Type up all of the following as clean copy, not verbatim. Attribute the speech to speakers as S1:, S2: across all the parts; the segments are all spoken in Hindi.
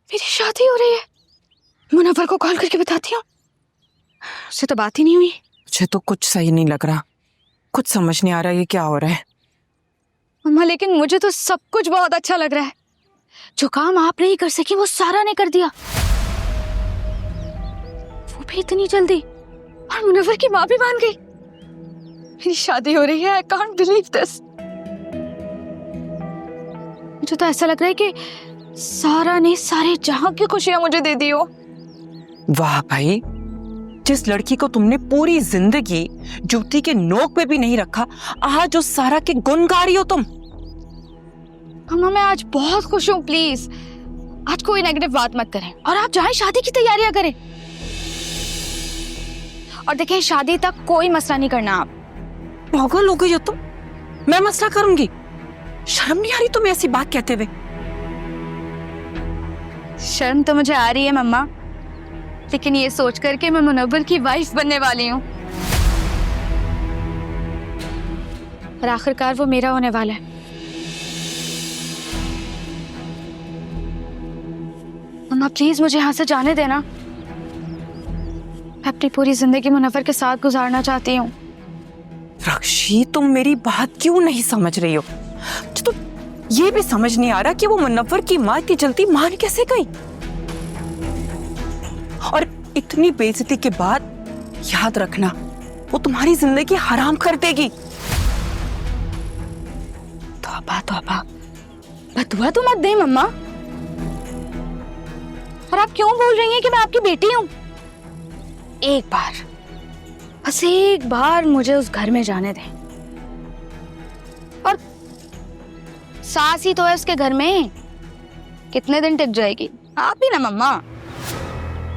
S1: मेरी शादी हो रही है। मुनव्वर को कॉल करके बताती हूँ। उससे तो बात ही नहीं हुई।
S2: मुझे तो कुछ सही नहीं लग रहा, कुछ समझ नहीं आ रहा ये क्या हो रहा है।
S1: मम्मा लेकिन मुझे तो सब कुछ बहुत अच्छा लग रहा है। जो काम आप नहीं कर सकी वो सारा ने कर दिया, वो भी इतनी जल्दी, और मुनव्वर की माँ भी मान गई। मेरी शादी हो रही है। I can't believe this. मुझे तो ऐसा लग रहा है कि सारा ने सारे जहां की खुशियां मुझे दे दी हो।
S2: वाह भाई, जिस लड़की को तुमने पूरी जिंदगी जूती के नोक पे भी नहीं रखा, आज उस सारा के गुण गा रही हो तुम।
S1: मम्मा मैं आज बहुत खुश हूँ। प्लीज आज कोई नेगेटिव बात मत करें और आप जाएं शादी की तैयारियां करें। और देखें शादी तक कोई मसला नहीं करना। आप
S2: पागल हो गई हो तुम? मैं मसला करूंगी? शर्म नहीं आ रही तुम्हें ऐसी बात कहते हुए?
S1: शर्म तो मुझे आ रही है मम्मा, लेकिन ये सोच कर के मैं मुनव्वर की वाइफ बनने वाली हूँ और आखिरकार वो मेरा होने वाला है। मम्मा प्लीज मुझे यहाँ से जाने देना। मैं अपनी पूरी जिंदगी मुनव्वर के साथ गुजारना चाहती हूँ।
S2: रक्षी तुम मेरी बात क्यों नहीं समझ रही हो? तो ये भी समझ नहीं आ रहा कि वो मुनव्वर की माँ इतनी जल्दी मान कैसे गई, और इतनी बेइज्जती के बाद याद रखना वो तुम्हारी जिंदगी हराम कर देगी।
S1: तौबा तौबा, बदुआ तो मत दे मम्मा। और आप क्यों बोल रही हैं कि मैं आपकी बेटी हूँ? एक बार, बस एक बार मुझे उस घर में जाने दें। और सास ही तो है उसके घर में, कितने दिन टिक जाएगी? आप भी ना मम्मा।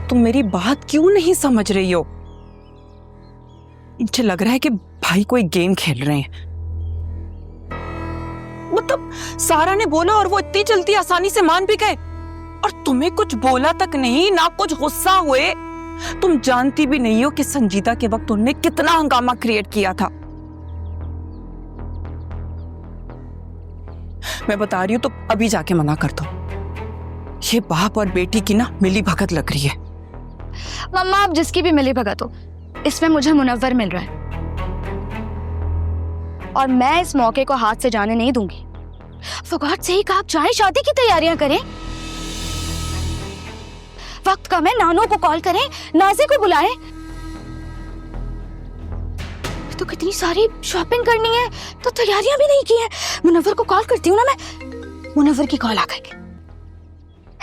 S2: तुम मेरी बात क्यों नहीं समझ रही हो? मुझे लग रहा है कि भाई कोई गेम खेल रहे हैं। मतलब सारा ने बोला और वो इतनी जल्दी आसानी से मान भी गए, और तुम्हें कुछ बोला तक नहीं, ना कुछ गुस्सा हुए। तुम जानती भी नहीं हो कि संजीदा के वक्त उन्होंने कितना हंगामा क्रिएट किया था। मैं बता रही हूं तो अभी जाके मना कर दो। ये बाप और बेटी की ना मिली भगत लग रही है।
S1: मम्मा आप जिसकी भी मिली भगत हो, इसमें मुझे मुनव्वर मिल रहा है और मैं इस मौके को हाथ से जाने नहीं दूंगी। For God's sake, आप जाएं, शादी की तैयारियां करें। वक्त कम है, नानू को कॉल करें, नाज़े को बुलाएं। तो कितनी सारी शॉपिंग करनी है, तो तैयारियां भी नहीं की है। मुनव्वर को कॉल करती हूँ ना मैं। मुनव्वर की कॉल आ गई।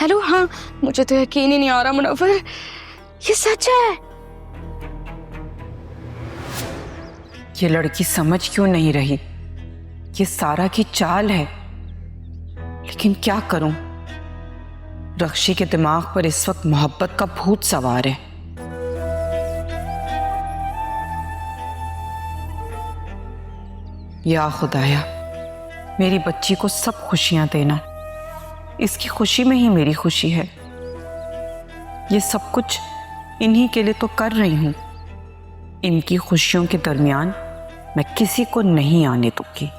S1: हेलो, हाँ मुझे तो यकीन ही नहीं आ रहा मुनव्वर, ये सच है।
S2: ये लड़की समझ क्यों नहीं रही? ये सारा की चाल है, लेकिन क्या करूं? रक्षी के दिमाग पर इस वक्त मोहब्बत का भूत सवार है। या खुदाया, मेरी बच्ची को सब खुशियां देना। इसकी खुशी में ही मेरी खुशी है। ये सब कुछ इन्हीं के लिए तो कर रही हूं। इनकी खुशियों के दरमियान मैं किसी को नहीं आने दूंगी।